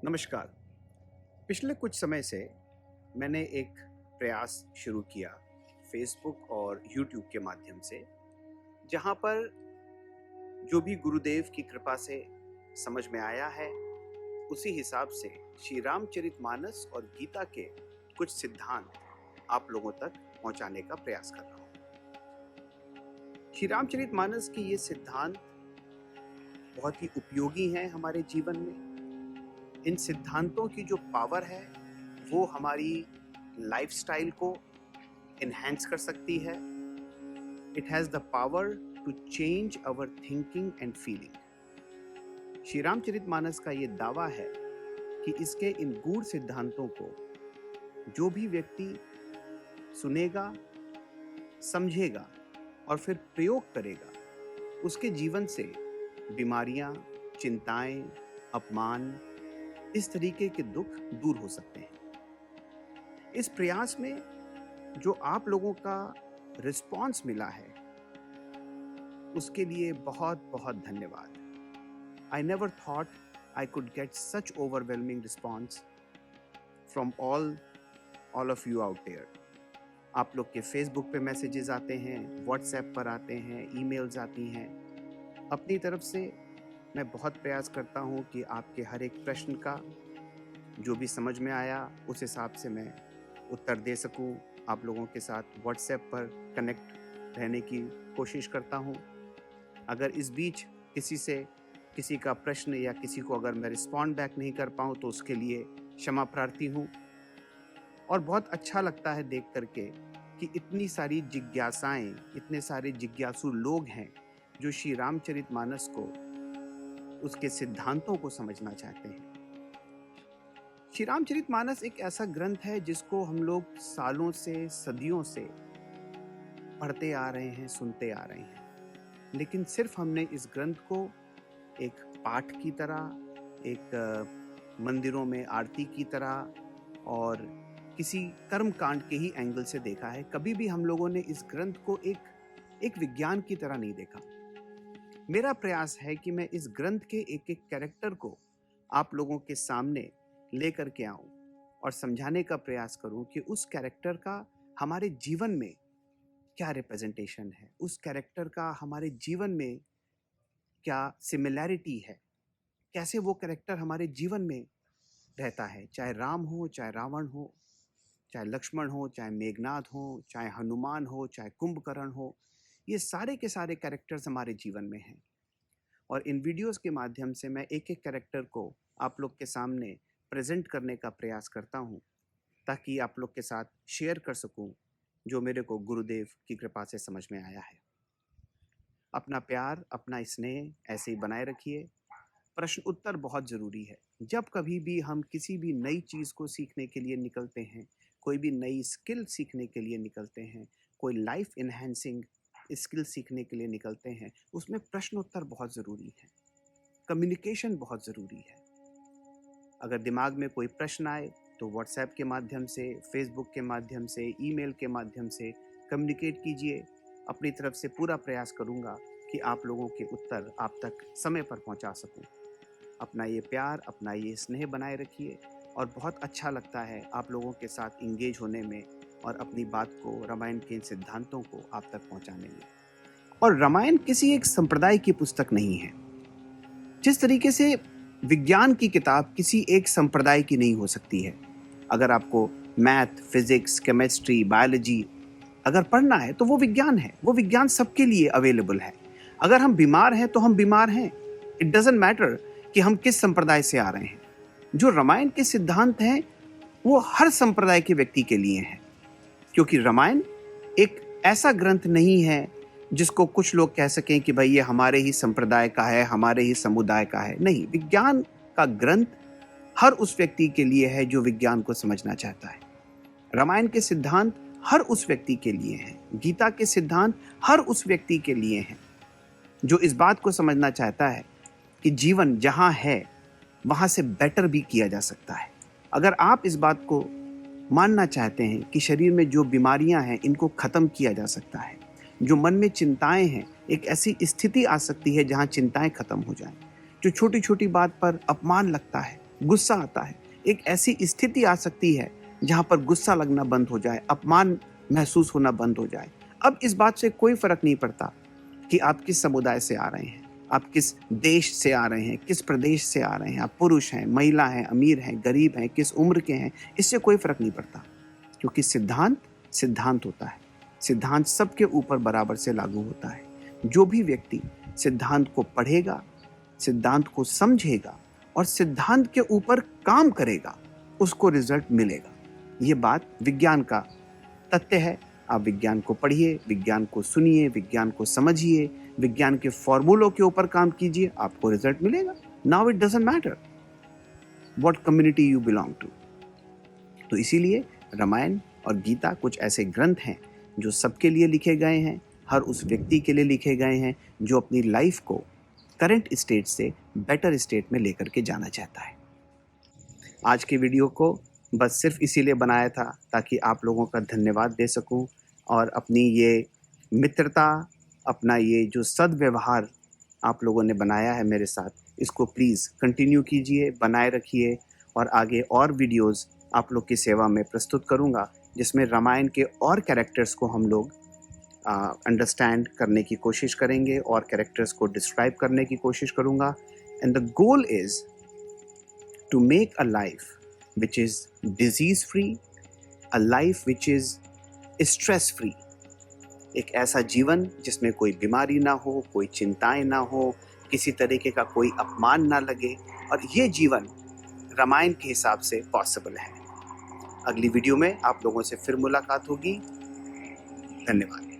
नमस्कार। पिछले कुछ समय से मैंने एक प्रयास शुरू किया फेसबुक और यूट्यूब के माध्यम से, जहाँ पर जो भी गुरुदेव की कृपा से समझ में आया है उसी हिसाब से श्री रामचरितमानस और गीता के कुछ सिद्धांत आप लोगों तक पहुंचाने का प्रयास कर रहा हूँ। श्री रामचरितमानस के ये सिद्धांत बहुत ही उपयोगी हैं हमारे जीवन में। इन सिद्धांतों की जो पावर है वो हमारी लाइफस्टाइल को एनहांस कर सकती है। It has the power to change our thinking and feeling. Shri Ramcharitmanas का ये दावा है कि इसके इन गूढ़ सिद्धांतों को जो भी व्यक्ति सुनेगा, समझेगा और फिर प्रयोग करेगा, उसके जीवन से बीमारियां, चिंताएं, अपमान, इस तरीके के दुख दूर हो सकते हैं। इस प्रयास में जो आप लोगों का रिस्पॉन्स मिला है उसके लिए बहुत बहुत धन्यवाद। I never thought I could get such overwhelming response from all of you out there. आप लोग के फेसबुक पे मैसेजेस आते हैं, व्हाट्सएप पर आते हैं, ईमेल्स आती हैं। अपनी तरफ से मैं बहुत प्रयास करता हूँ कि आपके हर एक प्रश्न का जो भी समझ में आया उस हिसाब से मैं उत्तर दे सकूँ। आप लोगों के साथ व्हाट्सएप पर कनेक्ट रहने की कोशिश करता हूँ। अगर इस बीच किसी का प्रश्न या किसी को अगर मैं रिस्पॉन्ड बैक नहीं कर पाऊँ तो उसके लिए क्षमा प्रार्थी हूँ। और बहुत अच्छा लगता है देख करके कि इतनी सारी जिज्ञासाएं, इतने सारे जिज्ञासु लोग हैं जो श्री रामचरितमानस को, उसके सिद्धांतों को समझना चाहते हैं। श्री रामचरितमानस एक ऐसा ग्रंथ है जिसको हम लोग सालों से, सदियों से पढ़ते आ रहे हैं, सुनते आ रहे हैं, लेकिन सिर्फ हमने इस ग्रंथ को एक पाठ की तरह, एक मंदिरों में आरती की तरह और किसी कर्म कांड के ही एंगल से देखा है। कभी भी हम लोगों ने इस ग्रंथ को एक विज्ञान की तरह नहीं देखा। मेरा प्रयास है कि मैं इस ग्रंथ के एक एक कैरेक्टर को आप लोगों के सामने लेकर के आऊं और समझाने का प्रयास करूं कि उस कैरेक्टर का हमारे जीवन में क्या रिप्रेजेंटेशन है, उस कैरेक्टर का हमारे जीवन में क्या सिमिलैरिटी है, कैसे वो कैरेक्टर हमारे जीवन में रहता है, चाहे राम हो, चाहे रावण हो, चाहे लक्ष्मण हो, चाहे मेघनाद हो, चाहे हनुमान हो, चाहे कुंभकर्ण हो। ये सारे के सारे कैरेक्टर्स हमारे जीवन में हैं और इन वीडियोस के माध्यम से मैं एक एक कैरेक्टर को आप लोग के सामने प्रेजेंट करने का प्रयास करता हूँ ताकि आप लोग के साथ शेयर कर सकूँ जो मेरे को गुरुदेव की कृपा से समझ में आया है। अपना प्यार, अपना स्नेह ऐसे ही बनाए रखिए। प्रश्न उत्तर बहुत ज़रूरी है। जब कभी भी हम किसी भी नई चीज़ को सीखने के लिए निकलते हैं, कोई भी नई स्किल सीखने के लिए निकलते हैं, कोई लाइफ इन्हेंसिंग स्किल सीखने के लिए निकलते हैं, उसमें प्रश्न उत्तर बहुत ज़रूरी है। कम्युनिकेशन बहुत ज़रूरी है। अगर दिमाग में कोई प्रश्न आए तो व्हाट्सएप के माध्यम से, फेसबुक के माध्यम से, ईमेल के माध्यम से कम्युनिकेट कीजिए। अपनी तरफ से पूरा प्रयास करूँगा कि आप लोगों के उत्तर आप तक समय पर पहुँचा सकूँ। अपना ये प्यार, अपना ये स्नेह बनाए रखिए और बहुत अच्छा लगता है आप लोगों के साथ इंगेज होने में और अपनी बात को, रामायण के इन सिद्धांतों को आप तक पहुँचाने में। और रामायण किसी एक संप्रदाय की पुस्तक नहीं है। जिस तरीके से विज्ञान की किताब किसी एक संप्रदाय की नहीं हो सकती है। अगर आपको मैथ, फिजिक्स, केमिस्ट्री, बायोलॉजी अगर पढ़ना है तो वो विज्ञान है। वो विज्ञान सबके लिए अवेलेबल है। अगर हम बीमार हैं तो हम बीमार हैं। इट डजंट मैटर कि हम किस संप्रदाय से आ रहे हैं। जो रामायण के सिद्धांत हैं वो हर संप्रदाय के व्यक्ति के लिए हैं, क्योंकि रामायण एक ऐसा ग्रंथ नहीं है जिसको कुछ लोग कह सकें कि भाई ये हमारे ही संप्रदाय का है, हमारे ही समुदाय का है। नहीं, विज्ञान का ग्रंथ हर उस व्यक्ति के लिए है जो विज्ञान को समझना चाहता है। रामायण के सिद्धांत हर उस व्यक्ति के लिए हैं। गीता के सिद्धांत हर उस व्यक्ति के लिए हैं जो इस बात को समझना चाहता है कि जीवन जहां है वहां से बेटर भी किया जा सकता है। अगर आप इस बात को मानना चाहते हैं कि शरीर में जो बीमारियां हैं इनको खत्म किया जा सकता है, जो मन में चिंताएं हैं, एक ऐसी स्थिति आ सकती है जहां चिंताएं खत्म हो जाएं, जो छोटी छोटी बात पर अपमान लगता है गुस्सा आता है, एक ऐसी स्थिति आ सकती है जहां पर गुस्सा लगना बंद हो जाए, अपमान महसूस होना बंद हो जाए। अब इस बात से कोई फर्क नहीं पड़ता कि आप किस समुदाय से आ रहे हैं, आप किस देश से आ रहे हैं, किस प्रदेश से आ रहे हैं, आप पुरुष हैं, महिला हैं, अमीर हैं, गरीब हैं, किस उम्र के हैं, इससे कोई फर्क नहीं पड़ता, क्योंकि सिद्धांत सिद्धांत होता है। सिद्धांत सबके ऊपर बराबर से लागू होता है। जो भी व्यक्ति सिद्धांत को पढ़ेगा, सिद्धांत को समझेगा और सिद्धांत के ऊपर काम करेगा, उसको रिजल्ट मिलेगा। ये बात विज्ञान का तथ्य है। आप विज्ञान को पढ़िए, विज्ञान को सुनिए, विज्ञान को समझिए, विज्ञान के फॉर्मूलों के ऊपर काम कीजिए, आपको रिजल्ट मिलेगा। Now it doesn't matter what community you belong to. तो इसीलिए रामायण और गीता कुछ ऐसे ग्रंथ हैं जो सबके लिए लिखे गए हैं, हर उस व्यक्ति के लिए लिखे गए हैं जो अपनी लाइफ को करंट स्टेट से बेटर स्टेट में लेकर के जाना चाहता है। आज के वीडियो को बस सिर्फ इसीलिए बनाया था ताकि आप लोगों का धन्यवाद दे सकूं और अपनी ये मित्रता, अपना ये जो सद्व्यवहार आप लोगों ने बनाया है मेरे साथ, इसको प्लीज़ कंटिन्यू कीजिए, बनाए रखिए और आगे और वीडियोस आप लोग की सेवा में प्रस्तुत करूंगा जिसमें रामायण के और कैरेक्टर्स को हम लोग अंडरस्टैंड करने की कोशिश करेंगे और कैरेक्टर्स को डिस्क्राइब करने की कोशिश करूंगा। And the goal is to make a life which is disease free, a life which is stress free, एक ऐसा जीवन जिसमें कोई बीमारी ना हो, कोई चिंताएं ना हो, किसी तरीके का कोई अपमान ना लगे, और ये जीवन रामायण के हिसाब से पॉसिबल है। अगली वीडियो में आप लोगों से फिर मुलाकात होगी। धन्यवाद।